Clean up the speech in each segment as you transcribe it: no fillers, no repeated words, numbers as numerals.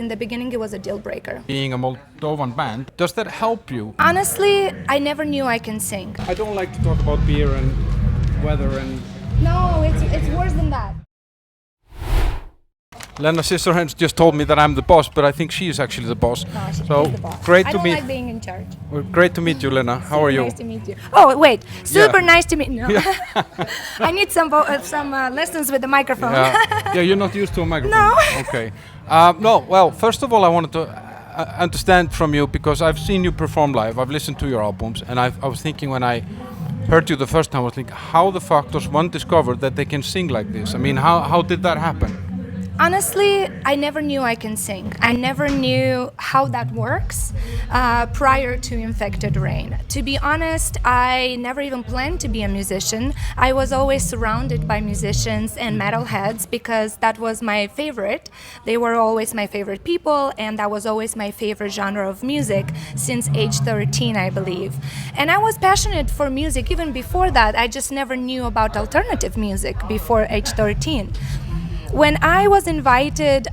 In the beginning, it was a deal breaker. Being a Moldovan band, does that help you? Honestly, I never knew I can sing. I don't like to talk about beer and weather and... No, it's worse than that. Lena Scissorhands just told me that I'm the boss, but I think she is actually the boss. No, she's So the boss. great I to don't meet. like being in charge. Well, great to meet you, Lena. How are you? Nice to meet you. Oh, wait. Super Yeah. nice to meet you. No. I need some lessons with the microphone. Yeah, you're not used to a microphone. No. Okay. No, well, first of all, I wanted to understand from you, because I've seen you perform live. I've listened to your albums, and I was thinking when I heard you the first time, I was thinking, how the fuck does one discover that they can sing like this? I mean, how did that happen? Honestly, I never knew I can sing. I never knew how that works prior to Infected Rain. To be honest, I never even planned to be a musician. I was always surrounded by musicians and metalheads because that was my favorite. They were always my favorite people, and that was always my favorite genre of music since age 13, I believe. And I was passionate for music even before that. I just never knew about alternative music before age 13. When I was invited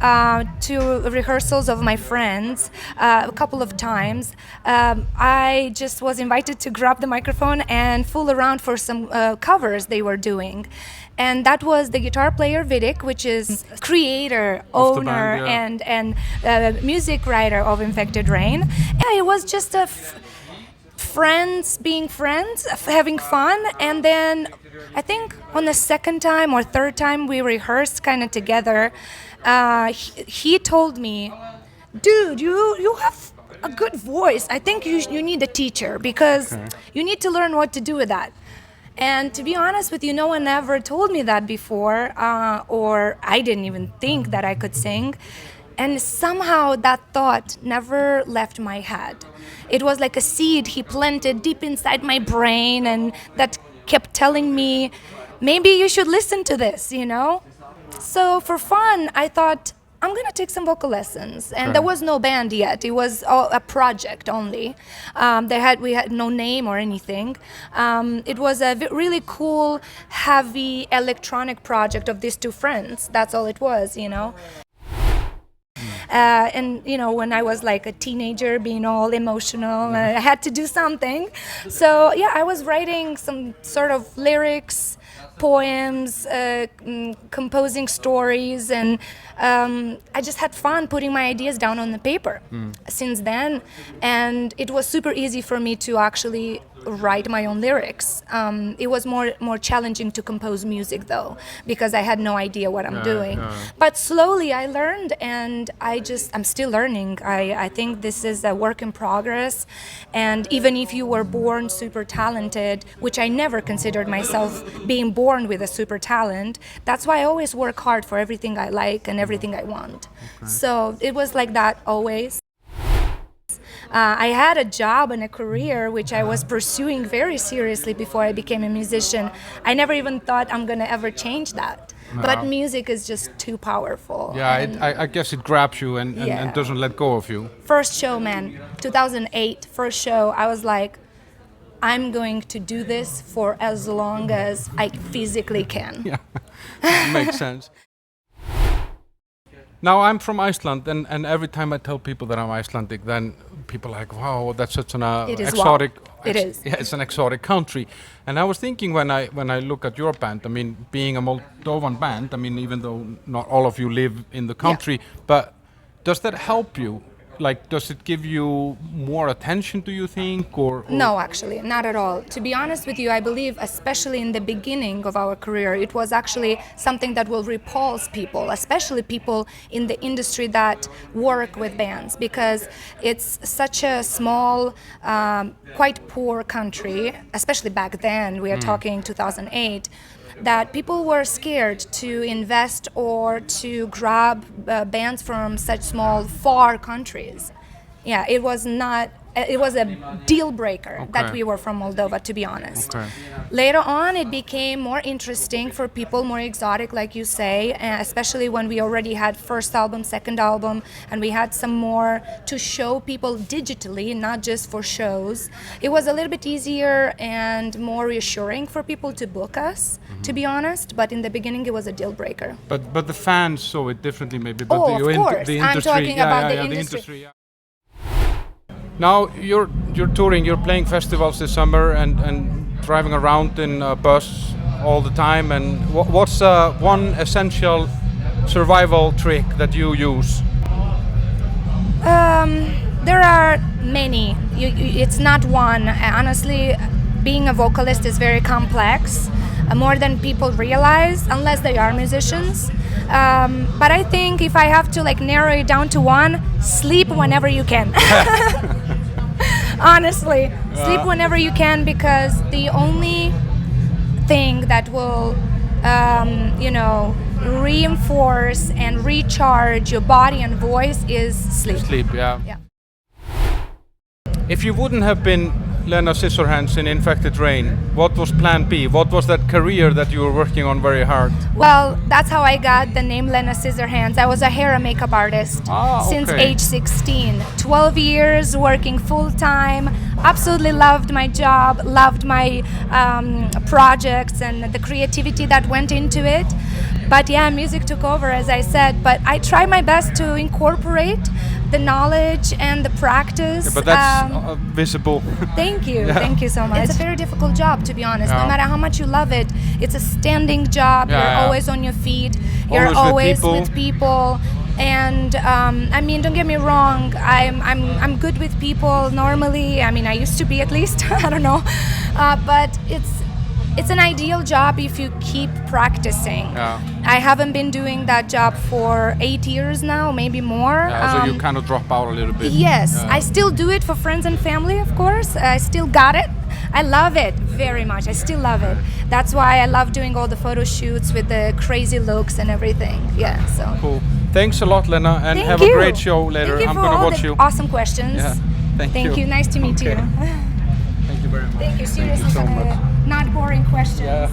to rehearsals of my friends a couple of times, I just was invited to grab the microphone and fool around for some covers they were doing. And that was the guitar player Vidic, which is creator, Of the owner, band, yeah. and music writer of Infected Rain. Yeah, it was just a friends being friends, having fun, and then I think on the second time or third time we rehearsed kind of together, he told me, dude, you have a good voice. I think you need a teacher because you need to learn what to do with that. And to be honest with you, no one ever told me that before, or I didn't even think that I could sing. And somehow that thought never left my head. It was like a seed he planted deep inside my brain, and that kept telling me, maybe you should listen to this, you know? So for fun, I thought, I'm gonna take some vocal lessons. And there was no band yet. It was a project only. We had no name or anything. It was a really cool, heavy electronic project of these two friends. That's all it was, you know? And you know, when I was like a teenager, being all emotional, I had to do something. So yeah, I was writing some sort of lyrics, poems, composing stories, and I just had fun putting my ideas down on the paper since then. And it was super easy for me to actually write my own lyrics. It was more challenging to compose music though, because I had no idea what I'm doing. But slowly I learned, and I'm still learning. I think this is a work in progress, and even if you were born super talented, which I never considered myself being born with a super talent, that's why I always work hard for everything I like and everything I want. So it was like that always. I had a job and a career which I was pursuing very seriously before I became a musician. I never even thought I'm gonna ever change that. No. But music is just too powerful. Yeah, I guess it grabs you and doesn't let go of you. First show, man, 2008, first show, I was like, I'm going to do this for as long as I physically can. Yeah, makes sense. Now I'm from Iceland, and every time I tell people that I'm Icelandic, then people are like, wow, that's such an exotic. It is. Yeah, it's an exotic country. And I was thinking when I look at your band, I mean, being a Moldovan band, I mean, even though not all of you live in the country, but does that help you? Like, does it give you more attention, do you think, or? No, actually, not at all. To be honest with you, I believe, especially in the beginning of our career, it was actually something that will repulse people, especially people in the industry that work with bands, because it's such a small, quite poor country, especially back then, we are talking 2008, that people were scared to invest or to grab bands from such small, far countries. Yeah, it was not it was a deal breaker that Okay. we were from Moldova, to be honest. Okay. Later on, it became more interesting for people, more exotic, like you say, especially when we already had first album, second album, and we had some more to show people digitally, not just for shows. It was a little bit easier and more reassuring for people to book us, to be honest, but in the beginning it was a deal breaker. But the fans saw it differently, maybe. But Oh, the, of course. the I'm industry, talking about the industry. yeah. Now you're touring, you're playing festivals this summer and driving around in a bus all the time. And what's one essential survival trick that you use? There are many. It's not one. Honestly, being a vocalist is very complex, more than people realize, unless they are musicians. But I think if I have to narrow it down to one, sleep whenever you can. Honestly, sleep whenever you can, because the only thing that will, reinforce and recharge your body and voice is sleep. Sleep, yeah. Yeah. If you wouldn't have been Lena Scissorhands in Infected Rain, what was plan B? What was that career that you were working on very hard? Well, that's how I got the name Lena Scissorhands. I was a hair and makeup artist since age 16. 12 years working full time. Absolutely loved my job, loved my projects and the creativity that went into it. But yeah, music took over, as I said. But I try my best to incorporate the knowledge and the practice. Yeah, but that's visible. Thank you. Thank you so much. It's a very difficult job, to be honest. No matter how much you love it, it's a standing job. You're always on your feet. You're always with people. And don't get me wrong. I'm good with people normally. I used to be, at least. I don't know, but it's an ideal job if you keep practicing. Yeah. I haven't been doing that job for 8 years now, maybe more. So you kind of drop out a little bit. Yes, I still do it for friends and family, of course. I still got it. I love it very much. I still love it. That's why I love doing all the photo shoots with the crazy looks and everything. Yeah, so. Cool. Thanks a lot, Lena, and Thank have you. a great show later. Thank you I'm for gonna all watch the you. awesome questions. Yeah. Thank you. Nice to meet you. Thank you very much. Thank you. Seriously, so much. not boring questions. Yeah.